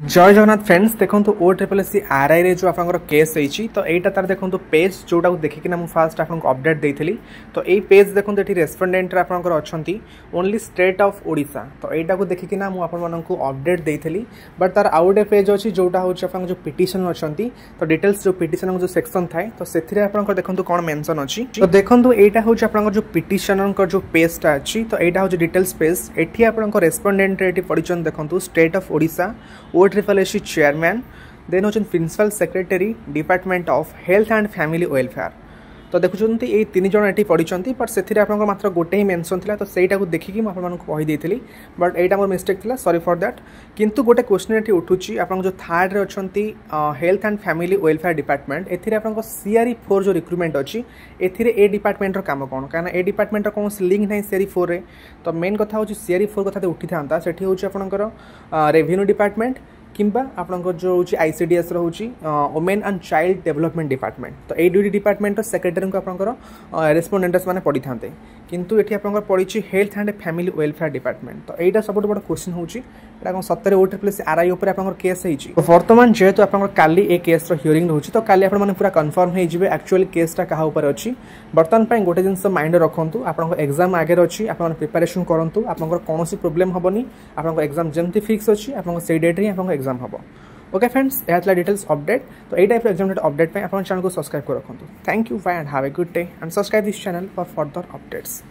जय जगन्नाथ फ्रेंड्स देखो ओ triple S RI रे जो आप केस होती तो यहाँ तार देखो पेज जोटा देखिकिना मुझे फास्ट आपको अपडेट देती तो यही पेज देखो ये रेस्पोंडेंट आपंकर अच्छा ओनली स्टेट ऑफ ओडिशा तो यहाँ को देखिकिना मुझे अपडेट देती बट तार आउ गोटे पेज अच्छी जोटा हूँ जो पिटिशन अच्छा तो डिटेल्स जो पिटिशन जो सेक्शन थाए तो से देखो कौन मेंशन अच्छी तो देखो यहाँ हूँ आप जो पिटिशन जो पेजटा अच्छी तो यहाँ हूँ डिटेल्स पेज ये आप रेस्पोंडेंट ये पढ़ी देखो state of Odisha OSSC chairman then होचन principal secretary department of health and family welfare तो देखुं ये तीन जन ये पढ़ी बट से आप मात्र गोटे ही मेंशन था तो सहीटा को देखिकी मुझे बट यहाँ मोर मिस्टेक था सॉरी फॉर दैट किंतु गोटे क्वेश्चन ये उठूँ आप जो थर्ड रे अच्छा health and family welfare department ए आप CRE4 जो रिक्रुटमेंट अच्छी ए डिपार्टमेंटर काम कौन कहीं ए डिपार्टमेंटर कौन लिंक ना CRE4 रे तो मेन कथा हूँ CRE4 कथा उठी था से हूँ आपंकर रेवेन्यू डिपार्टमेंट किंबा आपंकर जो हूँ ICDS रोचे women and child development department तो ये दुईटी डिपार्टमेंट सेक्रेटरी को आपंकर रेस्पोंडेंट्स मैंने पढ़ी था किंतु ये आप पड़ी health and family welfare department तो यहाँ सब बड़ा क्वेश्चन होची सतरे OSSC आरआई आप केस तो बर्तमान जेहेतु आप काली ए केस हियरिंग रोचे तो काली आप पूरा कन्फर्म हो एक्चुअली केसटा क्या अच्छी बर्तमान गोटे जिन माइंड रखु आप एग्जाम आगे अच्छी आप प्रिपेरेसन करूँ आप कौन प्रोब्लेम हेनी आप एग्जाम जमी फिक्स अच्छी आप डेट्रे आप एग्जाम हम ओके फ्रेंड्स यह डिटेल्स अपडेट तो यही टाइप एग्जाम अपडेट आप चैनल को सब्सक्राइब कर रखुँ thank you bye and have a good day and subscribe this channel for further updates.